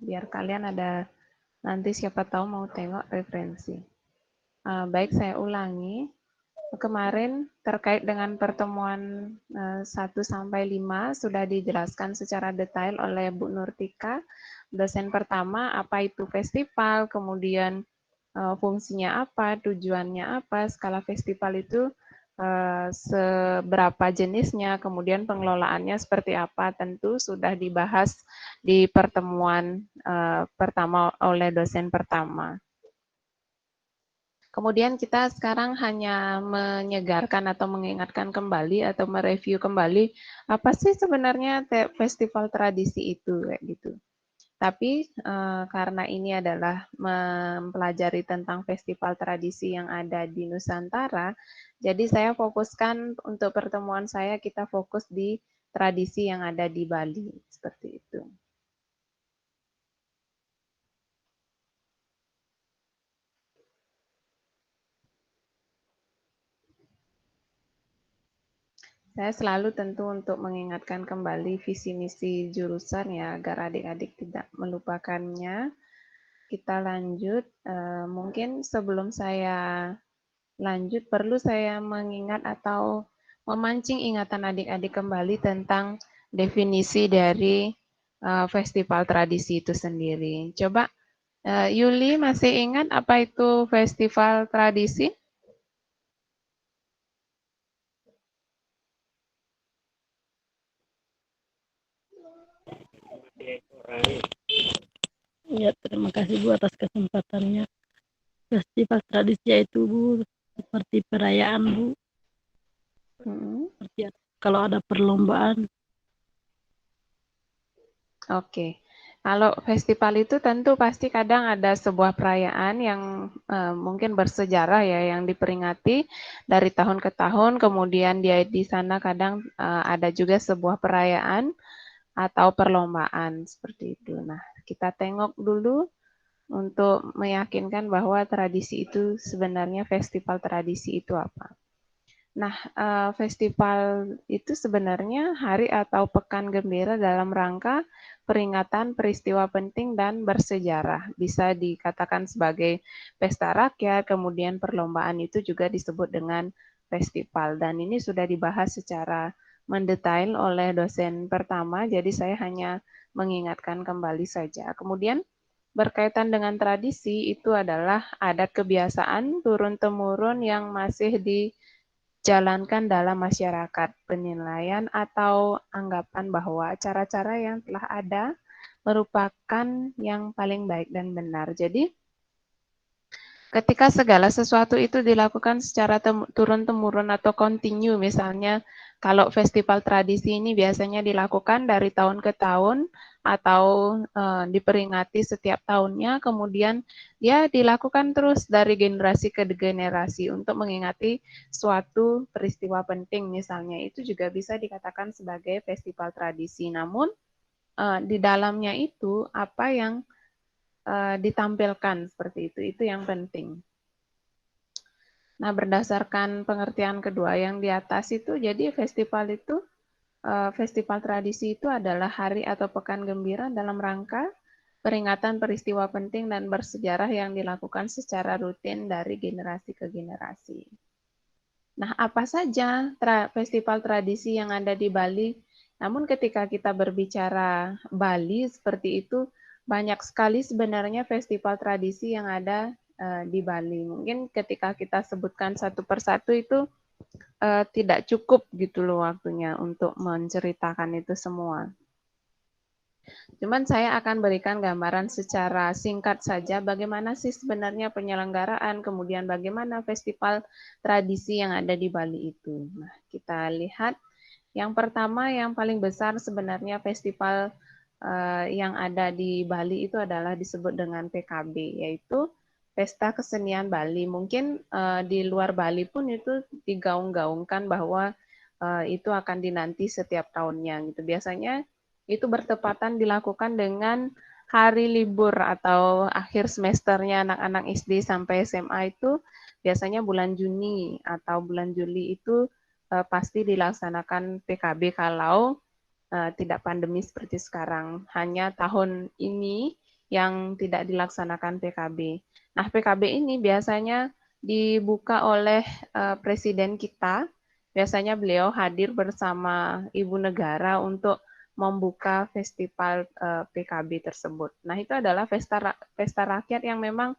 biar kalian ada nanti siapa tahu mau tengok referensi. Baik, saya ulangi. Kemarin terkait dengan pertemuan 1 sampai 5 sudah dijelaskan secara detail oleh Bu Nurtika, dosen pertama, apa itu festival, kemudian fungsinya apa, tujuannya apa, skala festival itu seberapa jenisnya, kemudian pengelolaannya seperti apa, tentu sudah dibahas di pertemuan pertama oleh dosen pertama. Kemudian kita sekarang hanya menyegarkan atau mengingatkan kembali atau mereview kembali apa sih sebenarnya festival tradisi itu kayak gitu. Tapi karena ini adalah mempelajari tentang festival tradisi yang ada di Nusantara, jadi saya fokuskan untuk pertemuan saya kita fokus di tradisi yang ada di Bali seperti itu. Saya selalu tentu untuk mengingatkan kembali visi misi jurusan ya, agar adik-adik tidak melupakannya. Kita lanjut, mungkin sebelum saya lanjut perlu saya mengingat atau memancing ingatan adik-adik kembali tentang definisi dari festival tradisi itu sendiri. Coba Yuli masih ingat apa itu festival tradisi? Ya, terima kasih Bu atas kesempatannya. Festival tradisi yaitu Bu seperti perayaan Bu. Seperti kalau ada perlombaan. Oke. Kalau festival itu tentu pasti kadang ada sebuah perayaan yang mungkin bersejarah ya, yang diperingati dari tahun ke tahun, kemudian dia di sana kadang ada juga sebuah perayaan atau perlombaan seperti itu. Nah, kita tengok dulu untuk meyakinkan bahwa tradisi itu sebenarnya festival tradisi itu apa. Nah, festival itu sebenarnya hari atau pekan gembira dalam rangka peringatan peristiwa penting dan bersejarah. Bisa dikatakan sebagai pesta rakyat, kemudian perlombaan itu juga disebut dengan festival. Dan ini sudah dibahas secara mendetail oleh dosen pertama, jadi saya hanya mengingatkan kembali saja. Kemudian berkaitan dengan tradisi itu adalah adat kebiasaan turun-temurun yang masih dijalankan dalam masyarakat, penilaian atau anggapan bahwa cara-cara yang telah ada merupakan yang paling baik dan benar. Jadi, ketika segala sesuatu itu dilakukan secara turun-temurun atau kontinu, misalnya kalau festival tradisi ini biasanya dilakukan dari tahun ke tahun atau diperingati setiap tahunnya, kemudian dia dilakukan terus dari generasi ke generasi untuk mengingati suatu peristiwa penting misalnya, itu juga bisa dikatakan sebagai festival tradisi. Namun di dalamnya itu apa yang ditampilkan seperti itu yang penting. Nah, berdasarkan pengertian kedua yang di atas itu, jadi festival tradisi itu adalah hari atau pekan gembira dalam rangka peringatan peristiwa penting dan bersejarah yang dilakukan secara rutin dari generasi ke generasi. Nah, apa saja festival tradisi yang ada di Bali? Namun ketika kita berbicara Bali seperti itu, banyak sekali sebenarnya festival tradisi yang ada di Bali. Mungkin ketika kita sebutkan satu persatu itu tidak cukup gitu loh waktunya untuk menceritakan itu semua. Cuman saya akan berikan gambaran secara singkat saja bagaimana sih sebenarnya penyelenggaraan, kemudian bagaimana festival tradisi yang ada di Bali itu. Nah, kita lihat yang pertama yang paling besar sebenarnya festival yang ada di Bali itu adalah disebut dengan PKB, yaitu Pesta Kesenian Bali. Mungkin di luar Bali pun itu digaung-gaungkan bahwa itu akan dinanti setiap tahunnya gitu. Biasanya itu bertepatan dilakukan dengan hari libur atau akhir semesternya anak-anak SD sampai SMA itu biasanya bulan Juni atau bulan Juli itu pasti dilaksanakan PKB kalau tidak pandemi seperti sekarang. Hanya tahun ini yang tidak dilaksanakan PKB. Nah, PKB ini biasanya dibuka oleh presiden kita. Biasanya beliau hadir bersama Ibu Negara untuk membuka festival PKB tersebut. Nah, itu adalah pesta rakyat yang memang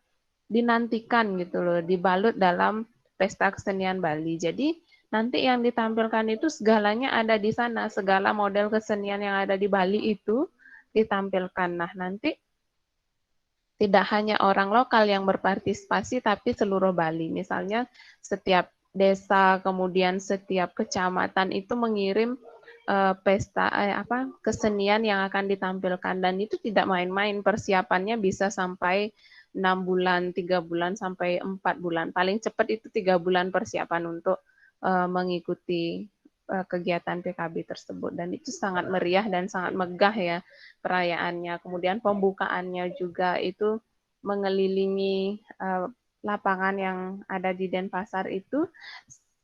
dinantikan gitu loh, dibalut dalam pesta kesenian Bali. Jadi nanti yang ditampilkan itu segalanya ada di sana, segala model kesenian yang ada di Bali itu ditampilkan. Nah, nanti tidak hanya orang lokal yang berpartisipasi, tapi seluruh Bali. Misalnya setiap desa, kemudian setiap kecamatan itu mengirim kesenian yang akan ditampilkan, dan itu tidak main-main, persiapannya bisa sampai 6 bulan, 3 bulan, sampai 4 bulan. Paling cepat itu 3 bulan persiapan untuk mengikuti kegiatan PKB tersebut, dan itu sangat meriah dan sangat megah ya perayaannya. Kemudian pembukaannya juga itu mengelilingi lapangan yang ada di Denpasar itu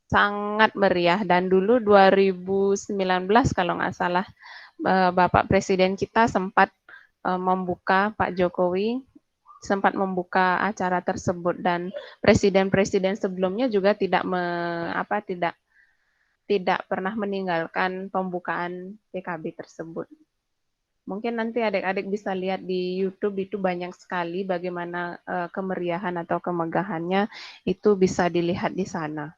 sangat meriah, dan dulu 2019 kalau nggak salah Bapak Presiden kita sempat membuka, Pak Jokowi sempat membuka acara tersebut, dan presiden-presiden sebelumnya juga tidak pernah meninggalkan pembukaan PKB tersebut. Mungkin nanti adik-adik bisa lihat di YouTube, itu banyak sekali bagaimana kemeriahan atau kemegahannya, itu bisa dilihat di sana.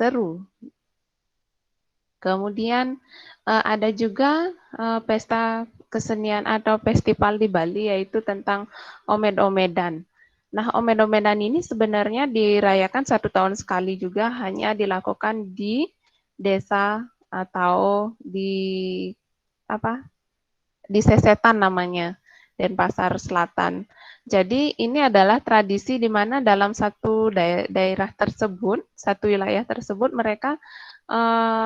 Seru. Kemudian ada juga pesta kesenian atau festival di Bali, yaitu tentang Omed-Omedan. Nah, Omed-Omedan ini sebenarnya dirayakan 1 tahun sekali juga, hanya dilakukan di desa atau di Sesetan namanya, Denpasar Selatan. Jadi ini adalah tradisi di mana dalam satu daerah tersebut, satu wilayah tersebut, mereka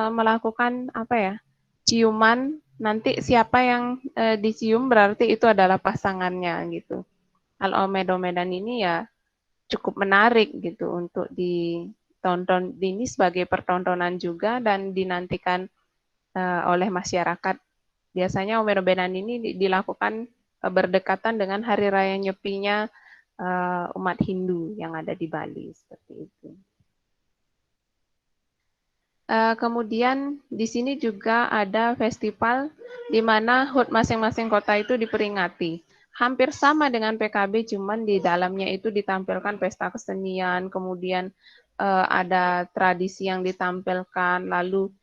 melakukan ciuman. Nanti siapa yang dicium berarti itu adalah pasangannya gitu. Kalau Omed-Omedan ini ya cukup menarik gitu untuk ditonton, ini sebagai pertontonan juga dan dinantikan oleh masyarakat. Biasanya Omed-Omedan ini dilakukan berdekatan dengan hari raya Nyepinya umat Hindu yang ada di Bali, seperti itu. Kemudian di sini juga ada festival di mana HUT masing-masing kota itu diperingati. Hampir sama dengan PKB, cuman di dalamnya itu ditampilkan pesta kesenian, kemudian ada tradisi yang ditampilkan, lalu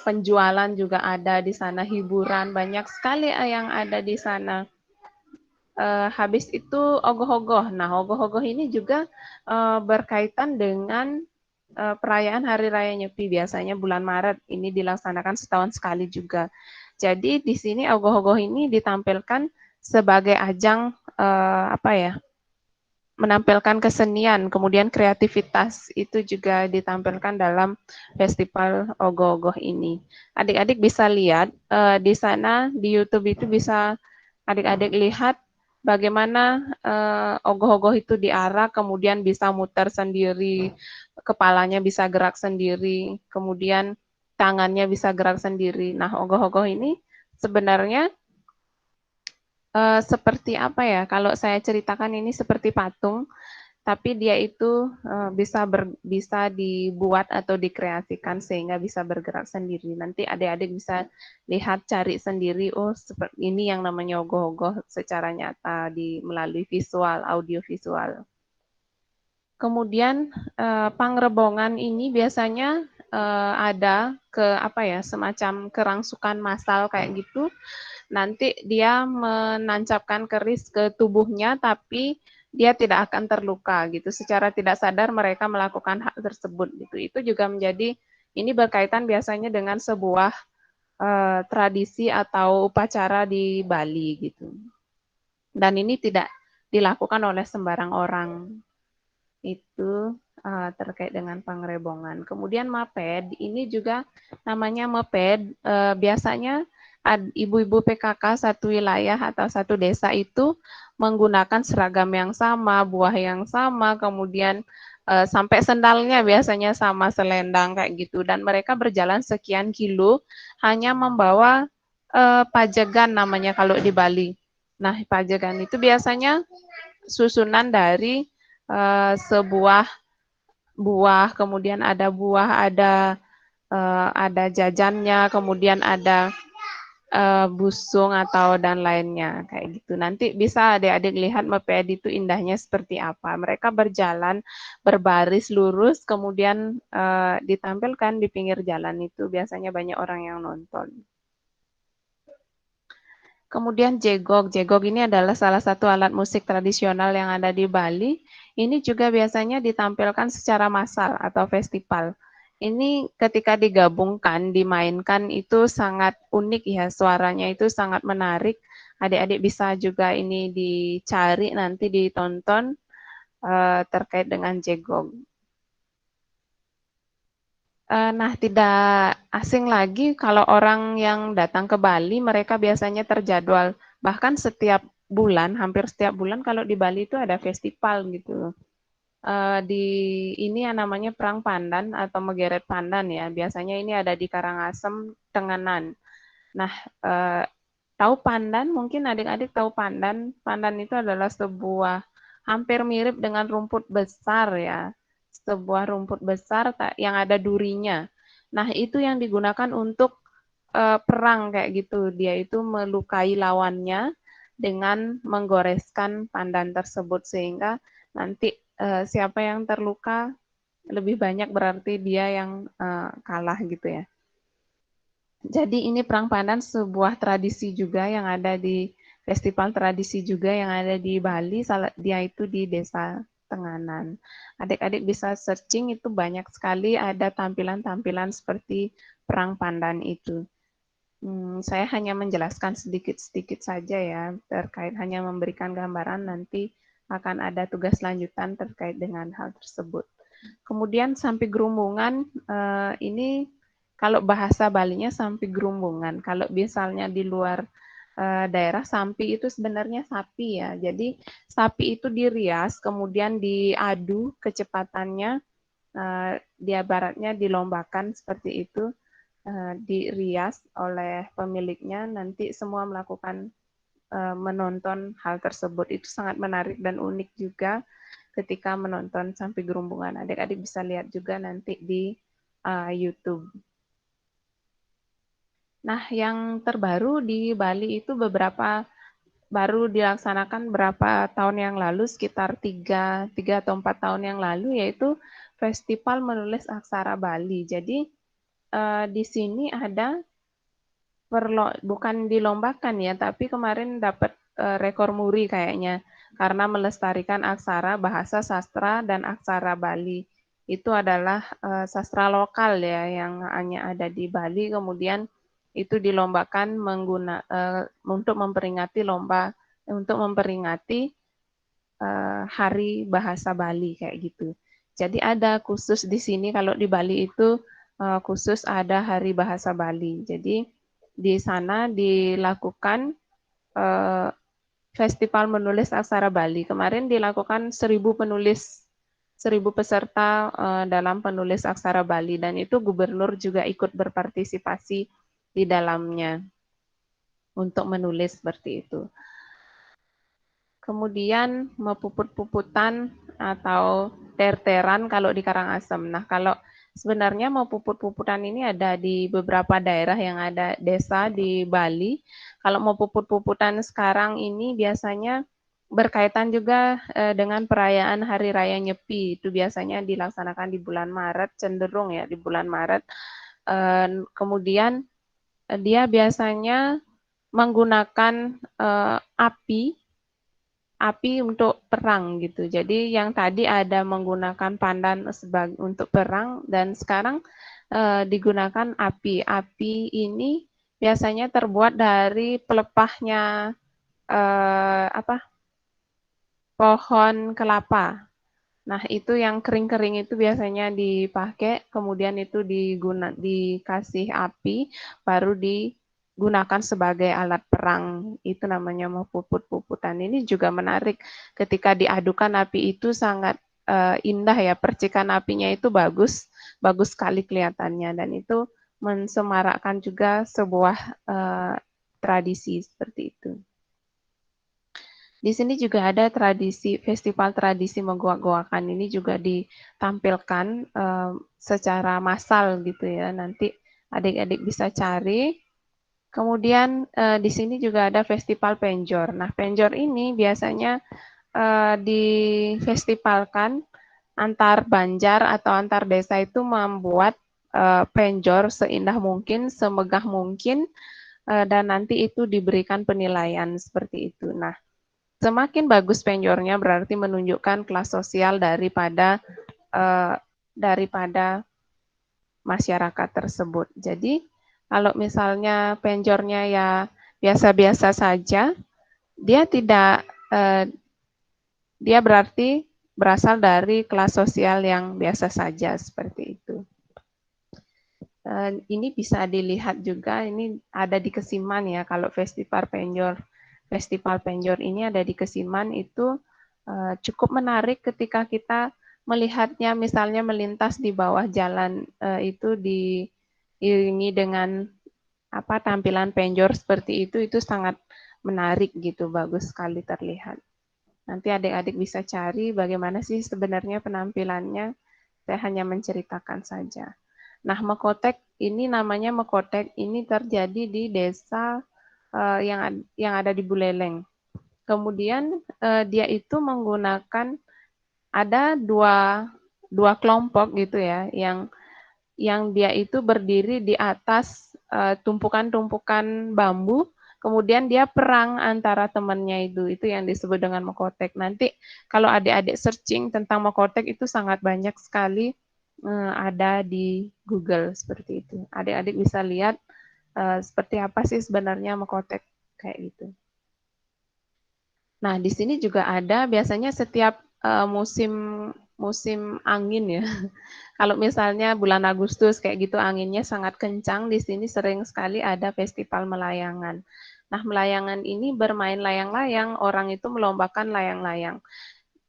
penjualan juga ada di sana, hiburan banyak sekali yang ada di sana. Habis itu ogoh-ogoh. Nah, ogoh-ogoh ini juga berkaitan dengan perayaan Hari Raya Nyepi. Biasanya bulan Maret, ini dilaksanakan setahun sekali juga. Jadi di sini ogoh-ogoh ini ditampilkan sebagai ajang menampilkan kesenian, kemudian kreativitas itu juga ditampilkan dalam festival ogoh-ogoh ini. Adik-adik bisa lihat di sana di YouTube itu, bisa adik-adik lihat bagaimana ogoh-ogoh itu diarak, kemudian bisa muter sendiri, kepalanya bisa gerak sendiri, kemudian tangannya bisa gerak sendiri. Nah, ogoh-ogoh ini sebenarnya seperti kalau saya ceritakan ini seperti patung, tapi dia itu bisa dibuat atau dikreasikan sehingga bisa bergerak sendiri. Nanti adik-adik bisa lihat, cari sendiri, oh seperti ini yang namanya ogoh-ogoh secara nyata melalui visual, audio visual. Kemudian pangrebongan ini biasanya ada semacam kerangsukan massal kayak gitu. Nanti dia menancapkan keris ke tubuhnya, tapi dia tidak akan terluka gitu. Secara tidak sadar mereka melakukan hal tersebut gitu. Itu juga ini berkaitan biasanya dengan sebuah tradisi atau upacara di Bali gitu. Dan ini tidak dilakukan oleh sembarang orang. Itu terkait dengan pangrebongan. Kemudian maped, ini juga namanya meped, biasanya ibu-ibu PKK satu wilayah atau satu desa itu menggunakan seragam yang sama, buah yang sama, kemudian sampai sendalnya biasanya sama, selendang kayak gitu, dan mereka berjalan sekian kilo hanya membawa pajegan namanya kalau di Bali. Nah, pajegan itu biasanya susunan dari sebuah buah, kemudian ada buah, ada jajannya, kemudian ada busung atau dan lainnya kayak gitu. Nanti bisa adik-adik lihat meped itu indahnya seperti apa. Mereka berjalan berbaris lurus, kemudian ditampilkan di pinggir jalan itu biasanya banyak orang yang nonton. Kemudian jegok. Jegok ini adalah salah satu alat musik tradisional yang ada di Bali. Ini juga biasanya ditampilkan secara massal atau festival. Ini ketika digabungkan, dimainkan itu sangat unik ya, suaranya itu sangat menarik. Adik-adik bisa juga ini dicari nanti ditonton terkait dengan jegok. Nah, tidak asing lagi kalau orang yang datang ke Bali, mereka biasanya terjadwal. Bahkan setiap bulan, hampir setiap bulan kalau di Bali itu ada festival gitu. Di ini yang namanya Perang Pandan atau Megeret Pandan ya. Biasanya ini ada di Karangasem, Tenganan. Nah, tahu pandan? Mungkin adik-adik tahu pandan. Pandan itu adalah sebuah hampir mirip dengan rumput besar ya. Sebuah rumput besar yang ada durinya. Nah, itu yang digunakan untuk perang kayak gitu. Dia itu melukai lawannya dengan menggoreskan pandan tersebut sehingga nanti siapa yang terluka lebih banyak berarti dia yang kalah gitu ya. Jadi ini Perang Pandan sebuah tradisi juga yang ada di festival tradisi juga yang ada di Bali, dia itu di Desa Tenganan. Adik-adik bisa searching itu banyak sekali ada tampilan-tampilan seperti Perang Pandan itu. Saya hanya menjelaskan sedikit-sedikit saja ya, terkait hanya memberikan gambaran nanti akan ada tugas lanjutan terkait dengan hal tersebut. Kemudian sampai gerumbungan ini kalau bahasa Balinya sampai gerumbungan. Kalau misalnya di luar daerah sampi itu sebenarnya sapi ya. Jadi sapi itu dirias kemudian diadu kecepatannya dia baratnya dilombakan seperti itu dirias oleh pemiliknya nanti semua melakukan menonton hal tersebut. Itu sangat menarik dan unik juga ketika menonton sampai gerumbungan. Adik-adik bisa lihat juga nanti di YouTube. Nah, yang terbaru di Bali itu baru dilaksanakan berapa tahun yang lalu, sekitar 3 atau 4 tahun yang lalu, yaitu Festival Menulis Aksara Bali. Jadi, di sini ada bukan dilombakan ya, tapi kemarin dapat rekor muri kayaknya karena melestarikan aksara, bahasa sastra dan aksara Bali. Itu adalah sastra lokal ya yang hanya ada di Bali, kemudian itu dilombakan untuk memperingati Hari Bahasa Bali kayak gitu. Jadi ada khusus di sini kalau di Bali itu khusus ada Hari Bahasa Bali. Jadi di sana dilakukan eh, Festival Menulis Aksara Bali. Kemarin dilakukan 1.000 peserta dalam penulis aksara Bali dan itu gubernur juga ikut berpartisipasi di dalamnya untuk menulis seperti itu. Kemudian mepuput-puputan atau terteran kalau di Karangasem. Nah, kalau sebenarnya mepuput-puputan ini ada di beberapa daerah yang ada desa di Bali. Kalau mau puput-puputan sekarang ini biasanya berkaitan juga dengan perayaan Hari Raya Nyepi. Itu biasanya dilaksanakan di bulan Maret, cenderung ya di bulan Maret. Kemudian dia biasanya menggunakan api untuk perang gitu. Jadi yang tadi ada menggunakan pandan untuk perang dan sekarang digunakan api. Api ini biasanya terbuat dari pelepahnya pohon kelapa. Nah, itu yang kering-kering itu biasanya dipakai, kemudian itu dikasih api, baru digunakan sebagai alat perang. Itu namanya mau puput-puputan. Ini juga menarik ketika diadukan api itu sangat indah ya, percikan apinya itu bagus, bagus sekali kelihatannya dan itu mensemarakkan juga sebuah tradisi seperti itu. Di sini juga ada tradisi festival tradisi Megoak-goakan ini juga ditampilkan secara massal gitu ya. Nanti adik-adik bisa cari. Kemudian di sini juga ada festival penjor. Nah, penjor ini biasanya difestivalkan antar banjar atau antar desa itu membuat penjor seindah mungkin, semegah mungkin, dan nanti itu diberikan penilaian seperti itu. Nah, semakin bagus penjornya berarti menunjukkan kelas sosial eh, daripada masyarakat tersebut. Jadi kalau misalnya penjornya ya biasa-biasa saja, dia tidak dia berarti berasal dari kelas sosial yang biasa saja seperti itu. Ini bisa dilihat juga, ini ada di Kesiman ya, kalau Festival Penjor ini ada di Kesiman itu cukup menarik ketika kita melihatnya misalnya melintas di bawah jalan itu diiringi dengan tampilan penjor seperti itu sangat menarik gitu, bagus sekali terlihat. Nanti adik-adik bisa cari bagaimana sih sebenarnya penampilannya, saya hanya menceritakan saja. Nah, Mekotek ini namanya Mekotek ini terjadi di desa yang ada di Buleleng. Kemudian dia itu menggunakan ada dua kelompok gitu ya, yang dia itu berdiri di atas tumpukan-tumpukan bambu, kemudian dia perang antara temannya itu yang disebut dengan Mekotek. Nanti kalau adik-adik searching tentang Mekotek itu sangat banyak sekali ada di Google seperti itu. Adik-adik bisa lihat seperti apa sih sebenarnya Mekotek kayak gitu. Nah, di sini juga ada biasanya setiap musim musim angin ya. Kalau misalnya bulan Agustus kayak gitu anginnya sangat kencang, di sini sering sekali ada festival melayangan. Nah, melayangan ini bermain layang-layang, orang itu melombakan layang-layang.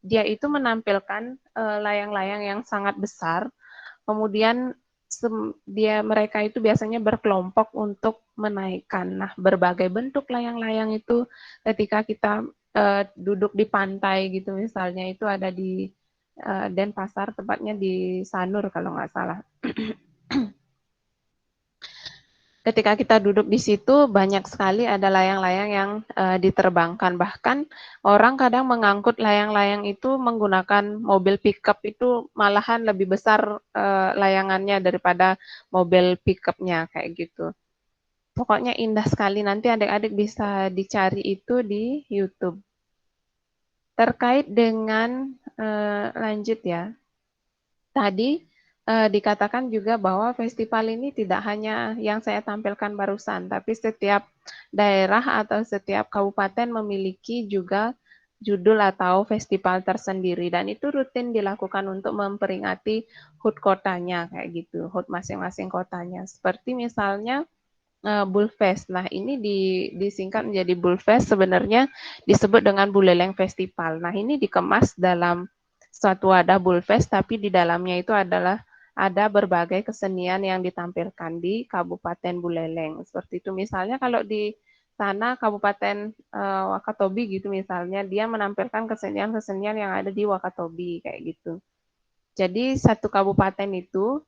Dia itu menampilkan layang-layang yang sangat besar, kemudian mereka itu biasanya berkelompok untuk menaikkan. Nah, berbagai bentuk layang-layang itu ketika kita duduk di pantai gitu misalnya itu ada di Denpasar, tepatnya di Sanur kalau nggak salah. Ketika kita duduk di situ banyak sekali ada layang-layang yang diterbangkan. Bahkan orang kadang mengangkut layang-layang itu menggunakan mobil pickup itu malahan lebih besar layangannya daripada mobil pickupnya kayak gitu. Pokoknya indah sekali, nanti adik-adik bisa dicari itu di YouTube. Terkait dengan lanjut ya, tadi dikatakan juga bahwa festival ini tidak hanya yang saya tampilkan barusan, tapi setiap daerah atau setiap kabupaten memiliki juga judul atau festival tersendiri dan itu rutin dilakukan untuk memperingati HUT kotanya kayak gitu, HUT masing-masing kotanya. Seperti misalnya Bulfest. Nah, ini disingkat menjadi Bulfest, sebenarnya disebut dengan Buleleng Festival. Nah, ini dikemas dalam suatu wadah Bulfest, tapi di dalamnya itu ada berbagai kesenian yang ditampilkan di Kabupaten Buleleng. Seperti itu misalnya kalau di sana Kabupaten Wakatobi gitu misalnya, dia menampilkan kesenian-kesenian yang ada di Wakatobi kayak gitu. Jadi satu kabupaten itu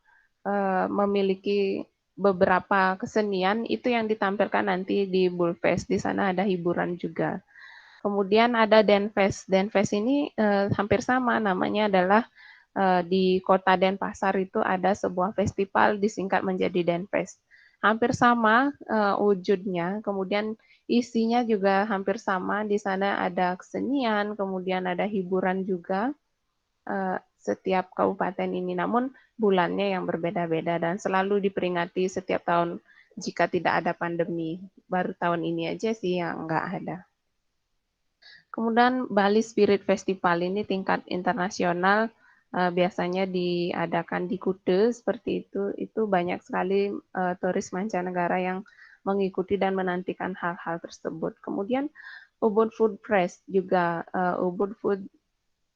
memiliki beberapa kesenian itu yang ditampilkan nanti di Bulfest. Di sana ada hiburan juga. Kemudian ada Denfest. Denfest ini hampir sama, namanya adalah di kota Denpasar itu ada sebuah festival disingkat menjadi Denfest. Hampir sama wujudnya, kemudian isinya juga hampir sama. Di sana ada kesenian, kemudian ada hiburan juga setiap kabupaten ini. Namun bulannya yang berbeda-beda dan selalu diperingati setiap tahun jika tidak ada pandemi. Baru tahun ini aja sih yang nggak ada. Kemudian Bali Spirit Festival ini tingkat internasional biasanya diadakan di Kuta seperti itu. Itu banyak sekali turis mancanegara yang mengikuti dan menantikan hal-hal tersebut. Kemudian Ubud Food Press juga Ubud Food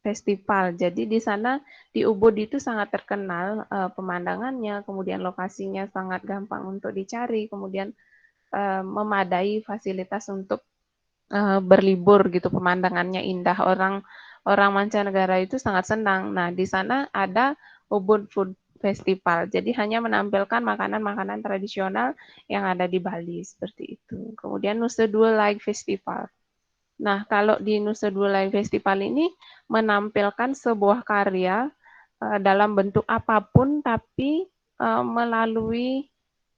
Festival. Jadi di sana di Ubud itu sangat terkenal pemandangannya, kemudian lokasinya sangat gampang untuk dicari, kemudian memadai fasilitas untuk berlibur gitu, pemandangannya indah. Orang mancanegara itu sangat senang. Nah, di sana ada Ubud Food Festival. Jadi hanya menampilkan makanan-makanan tradisional yang ada di Bali seperti itu. Kemudian Nusa Dua Lake Festival. Nah, kalau di Nusa Dua Lake Festival ini menampilkan sebuah karya dalam bentuk apapun tapi melalui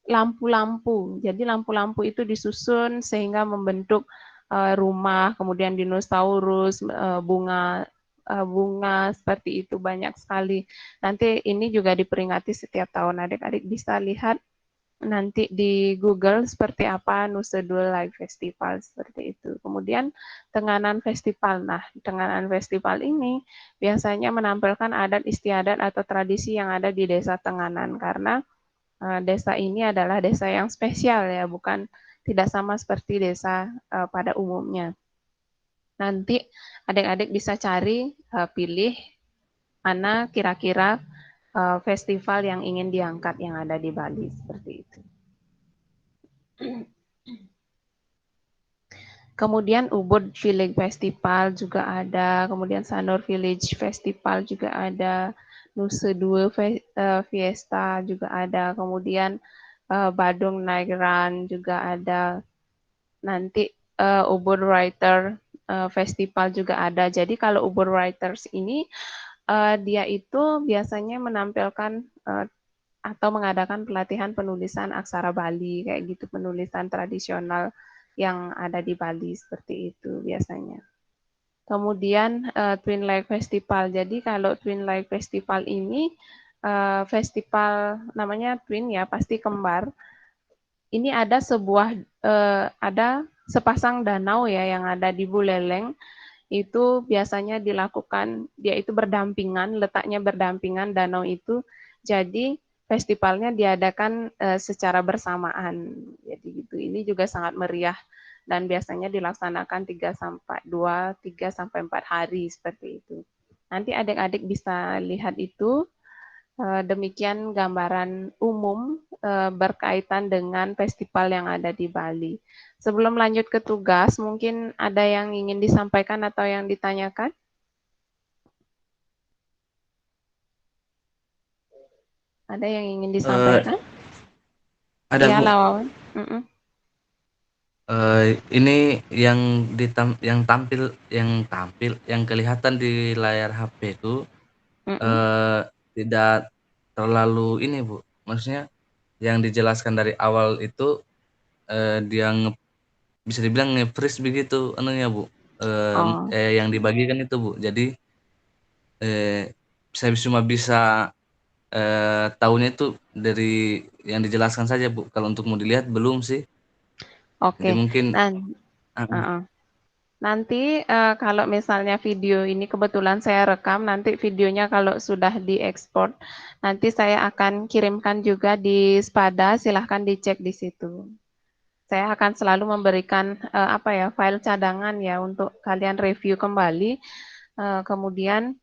lampu-lampu. Jadi lampu-lampu itu disusun sehingga membentuk rumah, kemudian dinosaurus, bunga seperti itu banyak sekali. Nanti ini juga diperingati setiap tahun. Adik-adik bisa lihat nanti di Google seperti apa Nusa Dua Live Festival seperti itu. Kemudian Tenganan Festival. Nah, Tenganan Festival ini biasanya menampilkan adat istiadat atau tradisi yang ada di Desa Tenganan karena desa ini adalah desa yang spesial ya, bukan tidak sama seperti desa pada umumnya. Nanti adik-adik bisa cari, pilih mana kira-kira festival yang ingin diangkat yang ada di Bali seperti itu. Kemudian Ubud Village Festival juga ada, kemudian Sanur Village Festival juga ada, Nusa Dua Fiesta juga ada, kemudian Badung Night Run juga ada, nanti Ubud Writer Festival juga ada. Jadi kalau Ubud Writers ini dia itu biasanya menampilkan atau mengadakan pelatihan penulisan aksara Bali kayak gitu, penulisan tradisional yang ada di Bali seperti itu biasanya. Kemudian Twin Lake Festival. Jadi kalau Twin Lake Festival ini festival namanya Twin ya, pasti kembar. Ini ada ada sepasang danau ya yang ada di Buleleng. Itu biasanya dilakukan, dia itu berdampingan, letaknya berdampingan danau itu. Jadi festivalnya diadakan secara bersamaan. Jadi gitu. Ini juga sangat meriah dan biasanya dilaksanakan 3 sampai 4 hari seperti itu. Nanti adik-adik bisa lihat itu. Demikian gambaran umum berkaitan dengan festival yang ada di Bali. Sebelum lanjut ke tugas, mungkin ada yang ingin disampaikan atau yang ditanyakan? Ada yang ingin Eh, disampaikan? ada Ya, Bu. Lawawan. Mm-mm. Ini yang kelihatan di layar HP itu Mm-mm. eh, tidak terlalu ini Bu. Maksudnya yang dijelaskan dari awal itu dia bisa dibilang nge-freeze begitu anunya Bu. Oh, Yang dibagikan itu Bu. Jadi saya cuma bisa tahunya itu dari yang dijelaskan saja Bu. Kalau untuk mau dilihat belum sih. Jadi oke. mungkin Nah, uh, uh-uh. Nanti kalau misalnya video ini kebetulan saya rekam, nanti videonya kalau sudah diekspor, nanti saya akan kirimkan juga di Spada, silahkan dicek di situ. Saya akan selalu memberikan apa ya, file cadangan ya untuk kalian review kembali. Kemudian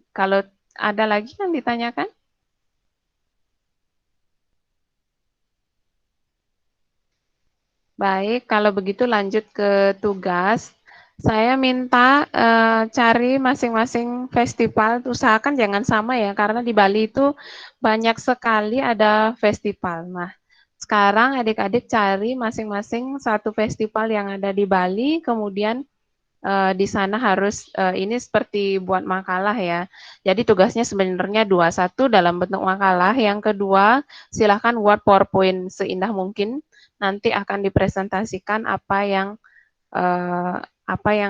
kalau ada lagi yang ditanyakan? Baik, kalau begitu lanjut ke tugas. Saya minta cari masing-masing festival, usahakan jangan sama ya, karena di Bali itu banyak sekali ada festival. Nah, sekarang adik-adik cari masing-masing satu festival yang ada di Bali, kemudian di sana harus ini seperti buat makalah ya. Jadi tugasnya sebenarnya dua, satu dalam bentuk makalah, yang kedua silahkan buat PowerPoint seindah mungkin. Nanti akan dipresentasikan apa yang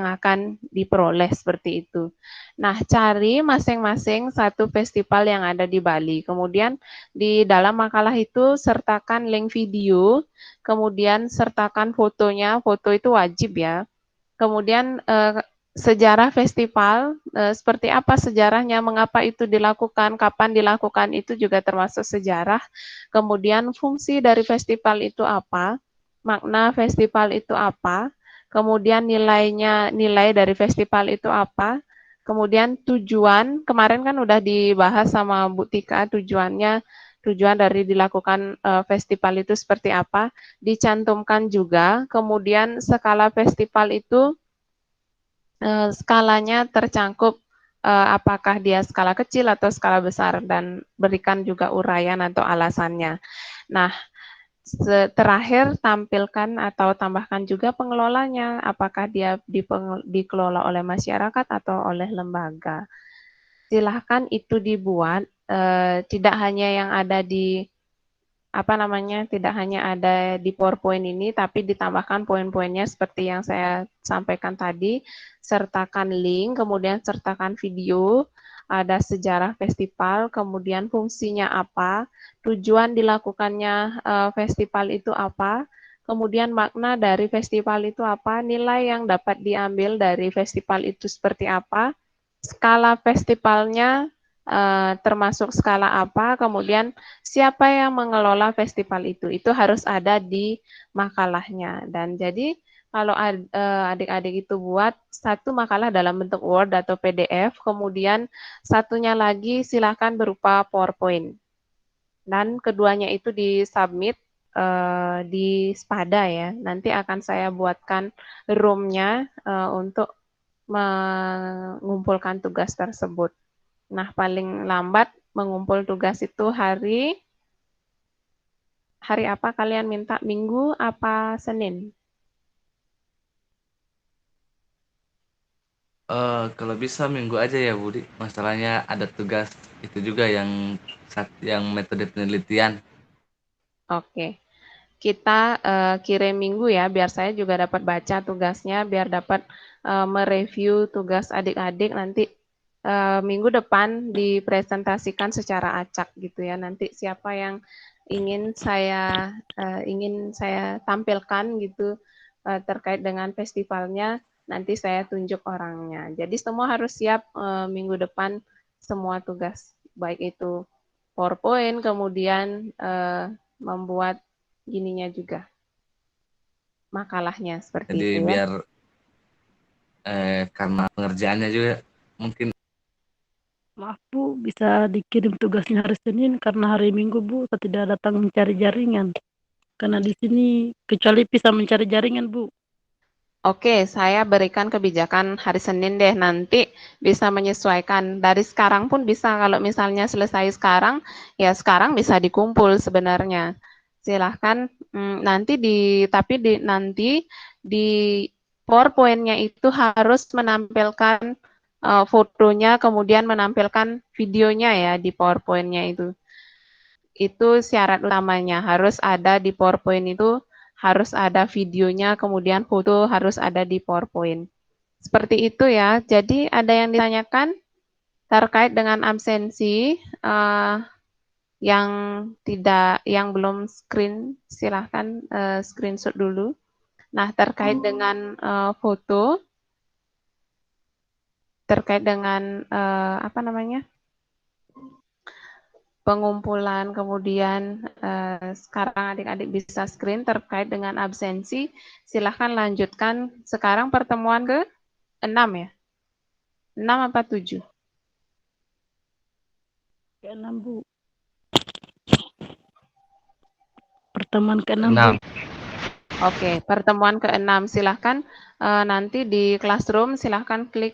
akan diperoleh seperti itu. Nah, cari masing-masing satu festival yang ada di Bali. Kemudian di dalam makalah itu sertakan link video, kemudian sertakan fotonya, foto itu wajib ya. Kemudian sejarah festival, seperti apa sejarahnya, mengapa itu dilakukan, kapan dilakukan, itu juga termasuk sejarah. Kemudian fungsi dari festival itu apa, makna festival itu apa, kemudian nilai dari festival itu apa, kemudian tujuan, kemarin kan udah dibahas sama Bu Tika, tujuan dari dilakukan festival itu seperti apa, dicantumkan juga. Kemudian skala festival itu skalanya tercangkup apakah dia skala kecil atau skala besar dan berikan juga uraian atau alasannya. Nah, terakhir tampilkan atau tambahkan juga pengelolanya, apakah dia dikelola oleh masyarakat atau oleh lembaga. Silahkan itu dibuat, tidak hanya yang ada di tidak hanya ada di PowerPoint ini, tapi ditambahkan poin-poinnya seperti yang saya sampaikan tadi, sertakan link, kemudian sertakan video, ada sejarah festival, kemudian fungsinya apa, tujuan dilakukannya festival itu apa, kemudian makna dari festival itu apa, nilai yang dapat diambil dari festival itu seperti apa, skala festivalnya termasuk skala apa, kemudian siapa yang mengelola festival itu harus ada di makalahnya. Dan jadi kalau adik-adik itu buat satu makalah dalam bentuk Word atau PDF, kemudian satunya lagi silakan berupa PowerPoint. Dan keduanya itu disubmit di Spada ya. Nanti akan saya buatkan room-nya untuk mengumpulkan tugas tersebut. Nah, paling lambat mengumpul tugas itu hari apa kalian minta? Minggu apa Senin? Kalau bisa minggu aja ya Budi. Masalahnya ada tugas itu juga yang metode penelitian. Oke. Kita kirim minggu ya, biar saya juga dapat baca tugasnya, biar dapat mereview tugas adik-adik nanti minggu depan dipresentasikan secara acak gitu ya. Nanti siapa yang ingin saya tampilkan gitu terkait dengan festivalnya, nanti saya tunjuk orangnya. Jadi semua harus siap minggu depan semua tugas, baik itu PowerPoint, kemudian membuat gininya juga, makalahnya seperti Jadi itu ya. biar karena pengerjaannya juga mungkin Maaf Bu, bisa dikirim tugasnya hari Senin karena hari Minggu Bu saya tidak datang mencari jaringan. Karena di sini kecuali bisa mencari jaringan Bu. Oke, saya berikan kebijakan hari Senin deh, nanti bisa menyesuaikan. Dari sekarang pun bisa, kalau misalnya selesai sekarang, ya sekarang bisa dikumpul sebenarnya. Silahkan nanti di PowerPoint-nya itu harus menampilkan fotonya, kemudian menampilkan videonya ya di PowerPoint-nya itu. Itu syarat utamanya, harus ada di PowerPoint itu, harus ada videonya, kemudian foto harus ada di PowerPoint. Seperti itu ya. Jadi ada yang ditanyakan terkait dengan absensi yang belum screen, silahkan screenshot dulu. Nah, terkait dengan foto, terkait dengan pengumpulan, kemudian sekarang adik-adik bisa screen terkait dengan absensi, silahkan lanjutkan. Sekarang pertemuan ke-6 ya? 6 apa 7? Ke-6 Bu. Pertemuan ke-6 Bu. 6. Oke, pertemuan ke-6 silahkan nanti di classroom silahkan klik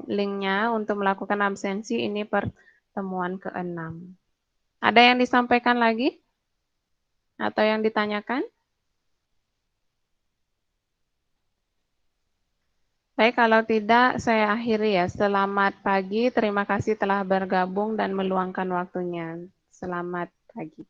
linknya untuk melakukan absensi. Ini pertemuan ke-6. Ada yang disampaikan lagi? Atau yang ditanyakan? Baik, kalau tidak saya akhiri ya. Selamat pagi, terima kasih telah bergabung dan meluangkan waktunya. Selamat pagi.